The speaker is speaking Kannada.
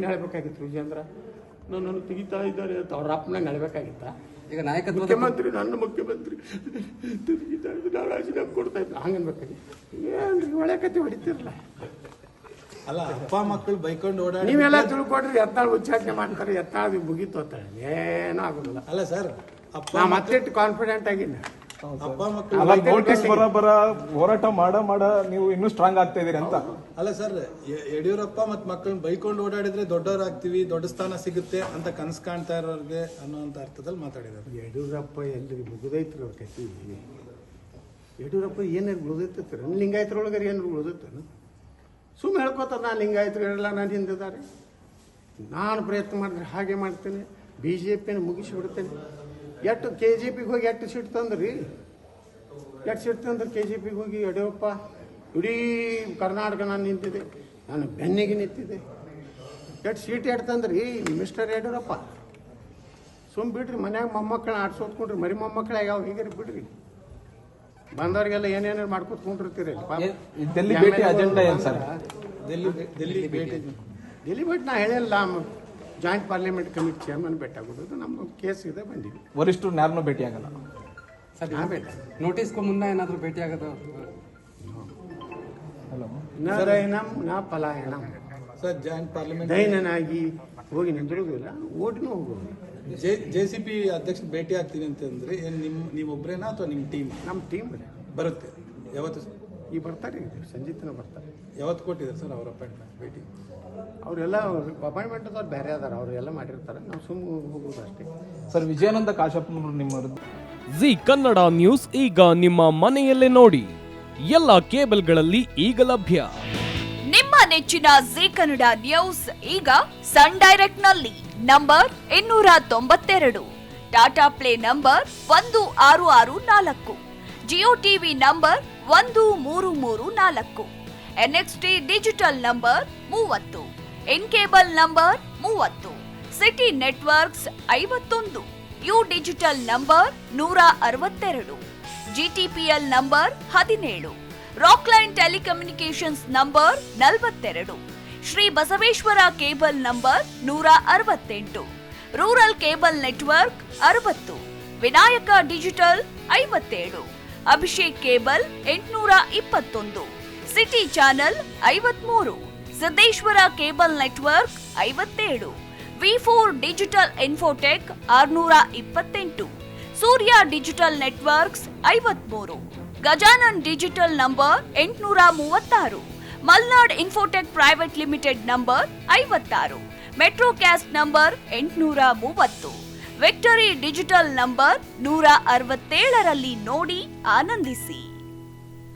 ಹೆಂಗೆ ಹೇಳ್ಬೇಕಾಗಿತ್ತು ವಿಜೇಂದ್ರ? ನನ್ನನ್ನು ತೆಗಿತಾ ಇದ್ದಾರೆ ಅಂತ ಅವ್ರ ಅಪ್ಪನಂಗೆ ಹೇಳ್ಬೇಕಾಗಿತ್ತ? ಈಗ ನಾಯಕತ್ವ ಮುಖ್ಯಮಂತ್ರಿ ನನ್ನ ಮುಖ್ಯಮಂತ್ರಿ ತೆಗಿತಾ ಇದ್ದು ನಾವು ರಾಜೀನಾಮೆ ಕೊಡ್ತಾ ಇದ್ದ ಹಂಗೆ ಅನ್ಬೇಕಾಗಿತ್ತು. ಏನ್ರಿ ಒಳ್ಳೆ ಕತೆ ಹೊಡಿತಿರಲ್ಲ. ಅಲ್ಲ, ಅಪ್ಪ ಮಕ್ಕಳು ಬೈಕೊಂಡು ಓಡಾಡಿ ನೀವೆಲ್ಲ ತಿಳ್ಕೊಡ್ರಿ ಎತ್ತಾಳು ಉಚ್ಚಾಟನೆ ಮಾಡ್ತಾರೆ, ಎತ್ತಾಳು ಮುಗೀತು ಅಂತ ಏನೂ ಆಗೋದಿಲ್ಲ. ಅಲ್ಲ ಸರ್, ಅಪ್ಪ ನಾ ಮತ್ತೆ ಕಾನ್ಫಿಡೆಂಟ್ ಆಗಿನ ಅಪ್ಪ ಮಕ್ಕಳು ನೋಟಿಸ್ ಬರ ಹೋರಾಟ ಮಾಡ ನೀವು ಇನ್ನೂ ಸ್ಟ್ರಾಂಗ್ ಆಗ್ತಾ ಇದೀರಿ ಅಂತ. ಅಲ್ಲ ಸರ್, ಯಡಿಯೂರಪ್ಪ ಮತ್ ಮಕ್ಕಳನ್ನ ಬೈಕೊಂಡು ಓಡಾಡಿದ್ರೆ ದೊಡ್ಡವರಾಗ್ತೀವಿ, ದೊಡ್ಡ ಸ್ಥಾನ ಸಿಗುತ್ತೆ ಅಂತ ಕನಸು ಕಾಣ್ತಾ ಇರೋರಿಗೆ ಅನ್ನೋಂಥ ಅರ್ಥದಲ್ಲಿ ಮಾತಾಡಿದ್ದಾರೆ. ಯಡಿಯೂರಪ್ಪ ಎಲ್ರಿಗೆ ಮುಗಿದೈತ್ರಿ ಅವ್ರ ಕತಿ. ಯಡಿಯೂರಪ್ಪ ಏನಾರು ಉಳಿದೈತೈತ್ರಿ? ಲಿಂಗಾಯತರೊಳಗಾರ ಏನಾರು ಉಳಿದೈತೇನು? ಸುಮ್ಮನೆ ಹೇಳ್ಕೊತಾರೆ ನಾನು ಲಿಂಗಾಯತರೆಲ್ಲ ನಾನು ಹಿಂದಿದ್ದಾರೆ, ನಾನು ಪ್ರಯತ್ನ ಮಾಡಿದ್ರೆ ಹಾಗೆ ಮಾಡ್ತೇನೆ, ಬಿ ಜೆ ಪಿನ ಮುಗಿಸಿಬಿಡ್ತೇನೆ. ಎಷ್ಟು KJPಗೆ ಹೋಗಿ ಎಷ್ಟು ಸೀಟ್ ತಂದ್ರಿ? ಎಷ್ಟು ಸೀಟ್ ತಂದ್ರೆ KJPಗೆ ಹೋಗಿ ಯಡಿಯೂರಪ್ಪ? ಇಡೀ ಕರ್ನಾಟಕ ನಾನು ನಿಂತಿದೆ, ನಾನು ಬೆನ್ನಿಗೆ ನಿಂತಿದೆ. ಎಷ್ಟು ಸೀಟ್ ತಂದ್ರಿ ಮಿಸ್ಟರ್ ಯಡಿಯೂರಪ್ಪ? ಬಿಡ್ರಿ, ಮನ್ಯಾಗ ಮೊಮ್ಮಕ್ಕಳನ್ನ ಆಡ್ಸೋದ್ಕೊಂಡ್ರಿ, ಮರಿ ಮೊಮ್ಮಕ್ಕಳ ಯಾವ ಹೀಗಾರಿ ಬಿಡ್ರಿ. ಬಂದವ್ರಿಗೆಲ್ಲ ಏನೇನಾರು ಮಾಡ್ಕೊತ್ಕೊಂಡಿರ್ತೀರಿ. ಡೆಲ್ಲಿ ಭೇಟಿ ಅಜೆಂಡಾ ಏನು ಸರ್? ಡೆಲ್ಲಿ ಭೇಟಿ ನಾ ಹೇಳಿಲ್ಲ, ಜಾಯಿಂಟ್ ಪಾರ್ಲಿಮೆಂಟ್ ಕಮಿಟಿ ಚೇರ್ಮನ್ ಭೇಟಿ ಆಗೋದು ನಮ್ಮ ಕೇಸ್ ಇದೆ, ಬಂದಿವಿ. ವರಿಷ್ಠರು ಯಾರನ್ನೂ ಭೇಟಿ ಆಗಲ್ಲ ಸರ್. ನಾ ಬೇಡ, ನೋಟಿಸ್ಗೂ ಮುನ್ನ ಏನಾದರೂ ಭೇಟಿ ಆಗೋದು? ನ ದೈನಂ ನ ಪಲಾಯನಂ. ಸರ್, ಜಾಯಿಂಟ್ ಪಾರ್ಲಿಮೆಂಟ್ ದೈನನಾಗಿ ಹೋಗಿ ನಿಂದಿರೋದಿಲ್ಲ, ಓಟಿನೂ ಹೋಗೋದು. JCP ಅಧ್ಯಕ್ಷ ಭೇಟಿ ಆಗ್ತೀನಿ ಅಂತಂದ್ರೆ ಏನ್ ನೀವೊಬ್ರೇನಾ ಅಥವಾ ನಿಮ್ಮ ಟೀಮ್? ನಮ್ಮ ಟೀಮ್ ಬರುತ್ತೆ. ಯಾವತ್ತು ಸರ್? ಈ ಬರ್ತಾರೆ, ಸಂಜೆ ತನಕ ಬರ್ತಾರೆ. ಯಾವತ್ತು ಕೊಟ್ಟಿದ್ದಾರೆ ಸರ್ ಅವ್ರ ಅಪಾಯಿಂಟ್ಮೆಂಟ್ ಭೇಟಿ? ಅವರೆಲ್ಲ ಅಪಾಯಿಂಟ್ಮೆಂಟ್ ಅದಾರ, ಬೇರೆ ಅದಾರ, ಅವರೆಲ್ಲ ಮಾಡಿರ್ತಾರೆ, ನಾವು ಸುಮ್ಮನೆ ಹೋಗೋದು ಅಷ್ಟೇ. ಸರ್, ವಿಜಯಾನಂದ ಕಾಶಪ್ಪನವರು ನಿಮ್ಮ ಜಿ ಕನ್ನಡ ನ್ಯೂಸ್ ಈಗ ನಿಮ್ಮ ಮನೆಯಲ್ಲೇ ನೋಡಿ. ಎಲ್ಲ ಕೇಬಲ್ಗಳಲ್ಲಿ ಈಗ ಲಭ್ಯ. ನಿಮ್ಮ ನೆಚ್ಚಿನ ಜಿ ಕನ್ನಡ ನ್ಯೂಸ್ ಈಗ ಸನ್ ಡೈರೆಕ್ಟ್ ನಲ್ಲಿ number 292, Tata play number 1664, Jio TV number 1334, NXT digital number 30, in cable number 30, city networks 51, U digital number 162, GTPL number 17, Rockline telecommunications number 42, Shri Basaveshwara cable number 168, rural cable network 60, Vinayaka digital 57, Abhishek cable 821, city channel 53, Siddeshwara cable network 57, V4 digital Infotech 628, Surya digital networks 53, Gajanan digital number 836, Malnad Infotech Private Limited number 56, Metrocast number 830, Victory Digital number 167ರಲ್ಲಿ ನೋಡಿ ಆನಂದಿಸಿ.